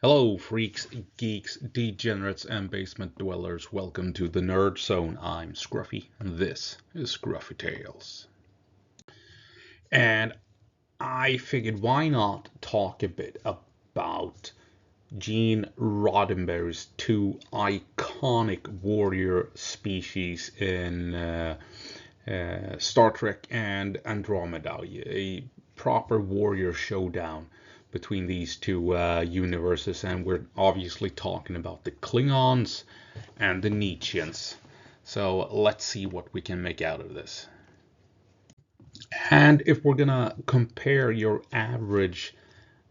Hello, freaks, geeks, degenerates, and basement dwellers. Welcome to the Nerd Zone. I'm Scruffy, and this is Scruffy Tales. And I figured why not talk a bit about Gene Roddenberry's two iconic warrior species in Star Trek and Andromeda, a proper warrior showdown between these two universes, and we're obviously talking about the Klingons and the Nietzscheans. So let's see what we can make out of this. And if we're gonna compare your average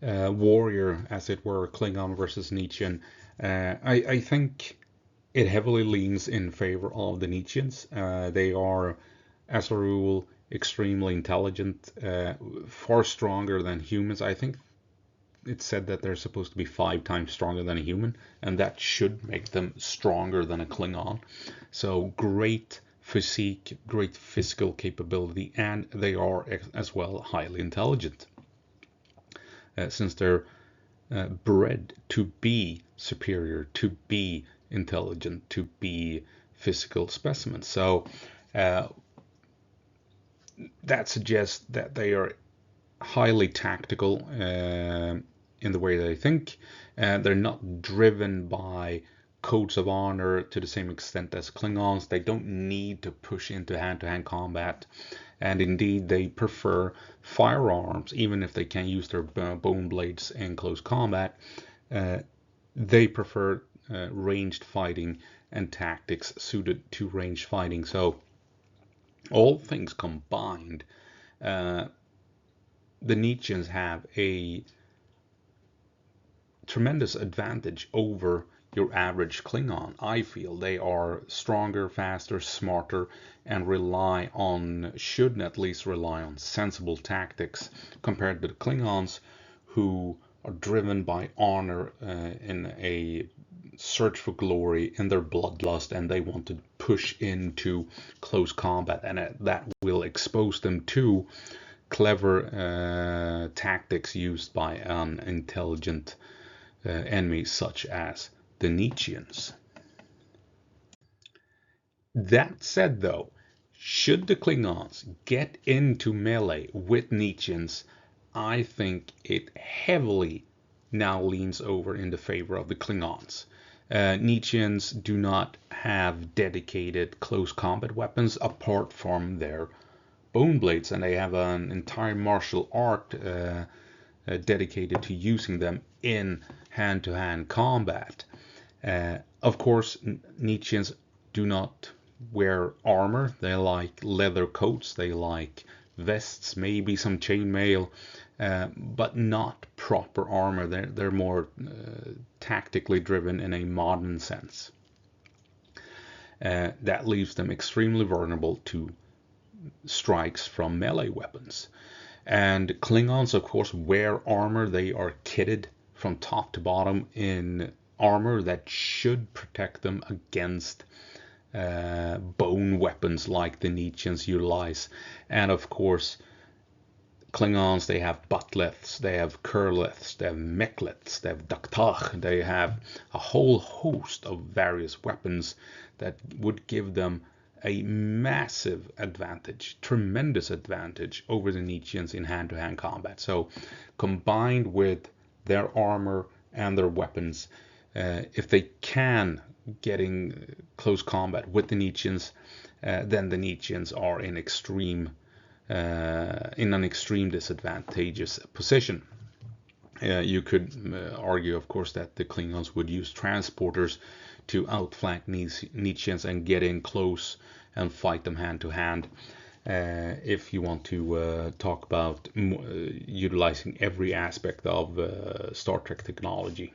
warrior, as it were, Klingon versus Nietzschean, I think it heavily leans in favor of the Nietzscheans. They are, as a rule, extremely intelligent, far stronger than humans. I think it's said that they're supposed to be 5 times stronger than a human, and that should make them stronger than a Klingon. So great physique, great physical capability, and they are as well highly intelligent, since they're bred to be superior, to be intelligent, to be physical specimens. So that suggests that they are highly tactical in the way they think. They're not driven by codes of honor to the same extent as Klingons. They don't need to push into hand-to-hand combat, and indeed they prefer firearms, even if they can use their bone blades in close combat. They prefer ranged fighting and tactics suited to ranged fighting. So all things combined, the Nietzscheans have a tremendous advantage over your average Klingon. I feel they are stronger, faster, smarter, and should at least rely on sensible tactics compared to the Klingons, who are driven by honor in a search for glory in their bloodlust, and they want to push into close combat, and that will expose them to clever tactics used by an intelligent enemies such as the Nietzscheans. That said, though, should the Klingons get into melee with Nietzscheans, I think it heavily now leans over in the favor of the Klingons. Nietzscheans do not have dedicated close combat weapons apart from their bone blades, and they have an entire martial art dedicated to using them in hand-to-hand combat. Of course, Nietzscheans do not wear armor. They like leather coats, they like vests, maybe some chainmail, but not proper armor. They're more tactically driven in a modern sense. That leaves them extremely vulnerable to strikes from melee weapons. And Klingons, of course, wear armor. They are kitted from top to bottom in armor that should protect them against bone weapons like the Nietzscheans utilize. And of course, Klingons, they have butleths, they have kurleths, they have mekhleths, they have daktach, they have a whole host of various weapons that would give them a massive advantage, tremendous advantage over the Nietzscheans in hand-to-hand combat. So combined with their armor and their weapons, if they can get in close combat with the Nietzscheans, then the Nietzscheans are in an extreme disadvantageous position. You could argue, of course, that the Klingons would use transporters to outflank Nietzscheans and get in close and fight them hand to hand. If you want to talk about utilizing every aspect of Star Trek technology.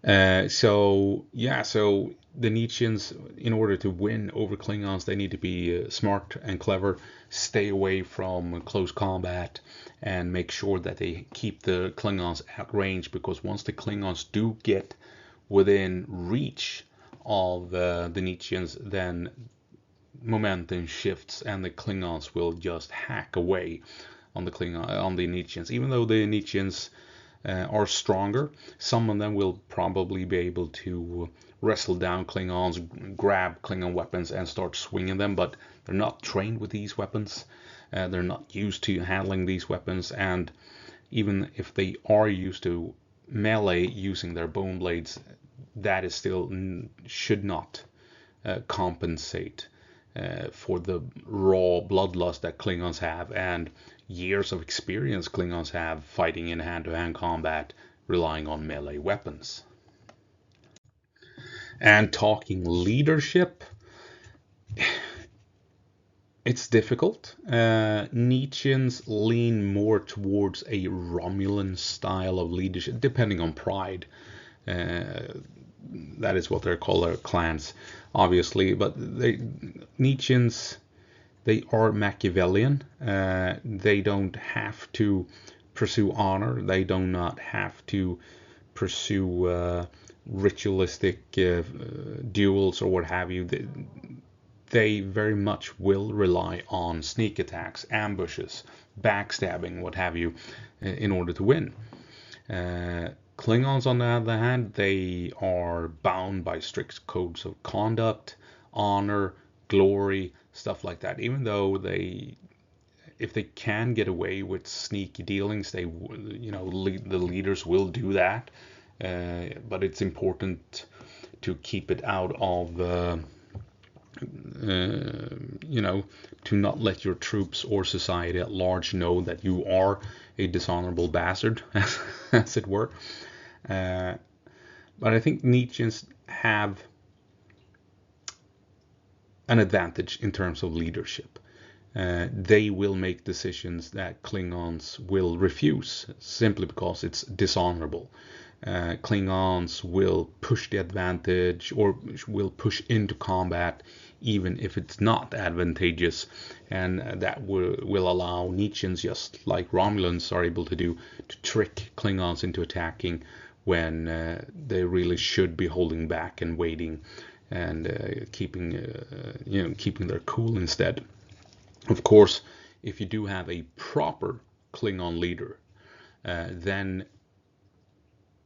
So the Nietzscheans, in order to win over Klingons, they need to be smart and clever, stay away from close combat, and make sure that they keep the Klingons at range, because once the Klingons do get within reach of the Nietzscheans, then momentum shifts and the Klingons will just hack away on the Nietzscheans. Even though the Nietzscheans are stronger. Some of them will probably be able to wrestle down Klingons, grab Klingon weapons, and start swinging them, but they're not trained with these weapons. They're not used to handling these weapons, and even if they are used to melee using their bone blades, that is still should not compensate for the raw bloodlust that Klingons have and years of experience Klingons have fighting in hand-to-hand combat, relying on melee weapons. And talking leadership, it's difficult. Nietzscheans lean more towards a Romulan style of leadership, depending on pride. That is what they're called, their clans, obviously. But Nietzscheans, they are Machiavellian. They don't have to pursue honor. They do not have to pursue ritualistic duels or what have you. They very much will rely on sneak attacks, ambushes, backstabbing, what have you, in order to win. Klingons, on the other hand, they are bound by strict codes of conduct, honor, glory, stuff like that. Even though if they can get away with sneaky dealings, the leaders will do that. But it's important to keep it out of, to not let your troops or society at large know that you are a dishonorable bastard, as it were. But I think Nietzscheans have an advantage in terms of leadership. They will make decisions that Klingons will refuse simply because it's dishonorable. Klingons will push the advantage or will push into combat even if it's not advantageous, and that will allow Nietzscheans, just like Romulans are able to do, to trick Klingons into attacking when they really should be holding back and waiting and keeping their cool instead. Of course, if you do have a proper Klingon leader, then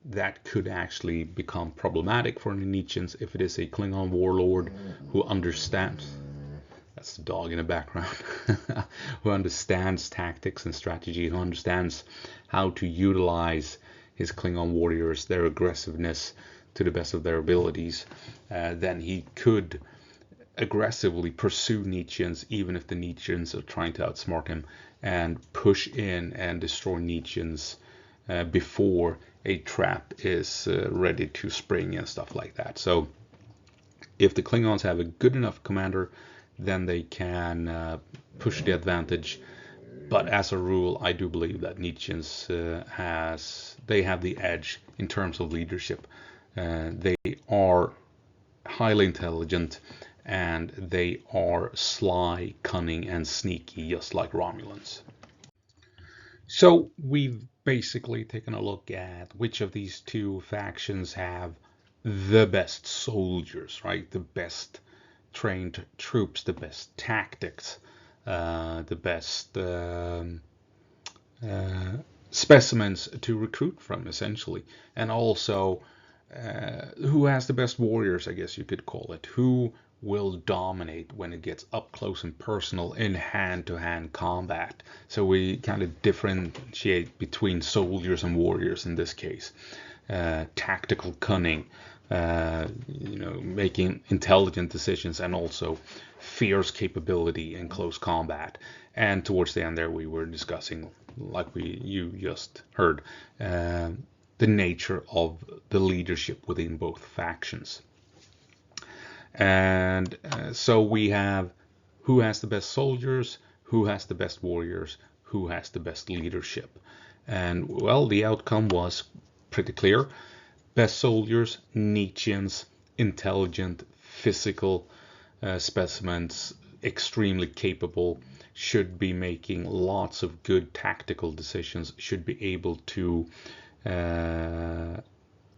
that could actually become problematic for the Nietzscheans if it is a Klingon warlord who understands, that's the dog in the background, who understands tactics and strategy, who understands how to utilize his Klingon warriors, their aggressiveness to the best of their abilities. Then he could aggressively pursue Nietzscheans, even if the Nietzscheans are trying to outsmart him, and push in and destroy Nietzscheans before a trap is ready to spring and stuff like that. So if the Klingons have a good enough commander, then they can push the advantage. But as a rule, I do believe that Nietzscheans have the edge in terms of leadership. They are highly intelligent, and they are sly, cunning, and sneaky, just like Romulans. So we've basically taken a look at which of these two factions have the best soldiers, right? The best trained troops, the best tactics, the best specimens to recruit from, essentially. And also, who has the best warriors, I guess you could call it. Who will dominate when it gets up close and personal in hand-to-hand combat. So we kind of differentiate between soldiers and warriors in this case. Tactical cunning, making intelligent decisions, and also fierce capability in close combat. And towards the end there, we were discussing, like you just heard, the nature of the leadership within both factions. And so we have who has the best soldiers, who has the best warriors, who has the best leadership. And well, the outcome was pretty clear. Best soldiers, Nietzscheans, intelligent, physical specimens, extremely capable, should be making lots of good tactical decisions, should be able to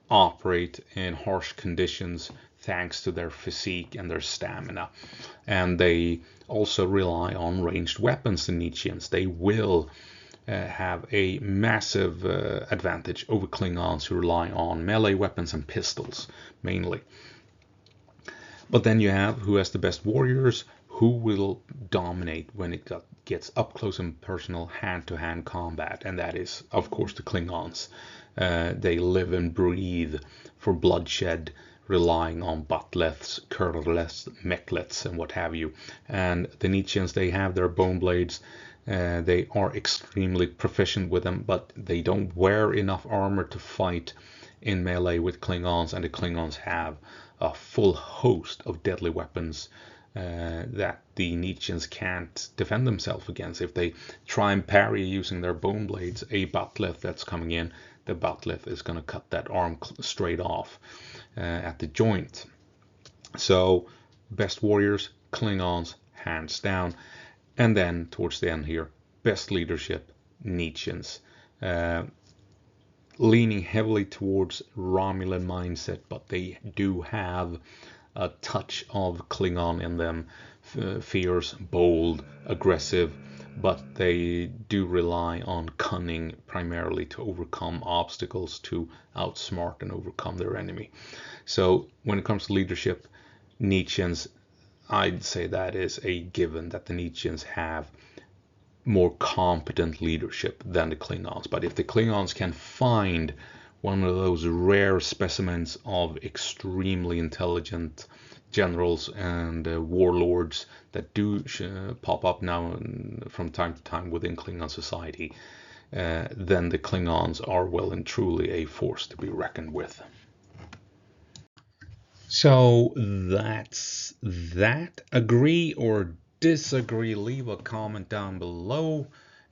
operate in harsh conditions thanks to their physique and their stamina. And they also rely on ranged weapons, the Nietzscheans. They will have a massive advantage over Klingons who rely on melee weapons and pistols mainly. But then you have who has the best warriors, who will dominate when it gets up close and personal hand-to-hand combat, and that is, of course, the Klingons. They live and breathe for bloodshed, relying on butleths, curleths, mechleths, and what have you. And the Nietzscheans, they have their bone blades. They are extremely proficient with them, but they don't wear enough armor to fight in melee with Klingons, and the Klingons have a full host of deadly weapons that the Nietzscheans can't defend themselves against. If they try and parry using their bone blades a butleth that's coming in, the butleth is going to cut that arm straight off at the joint. So best warriors, Klingons, hands down. And then towards the end here, best leadership, Nietzscheans. Leaning heavily towards Romulan mindset, but they do have a touch of Klingon in them. Fierce, bold, aggressive, but they do rely on cunning primarily to overcome obstacles, to outsmart and overcome their enemy. So when it comes to leadership, Nietzscheans, I'd say that is a given, that the Nietzscheans have more competent leadership than the Klingons. But if the Klingons can find one of those rare specimens of extremely intelligent generals and warlords that do pop up now from time to time within Klingon society, then the Klingons are well and truly a force to be reckoned with. So that's that. Agree or disagree? Leave a comment down below.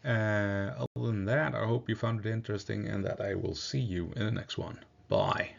Other than that, I hope you found it interesting and that I will see you in the next one. Bye.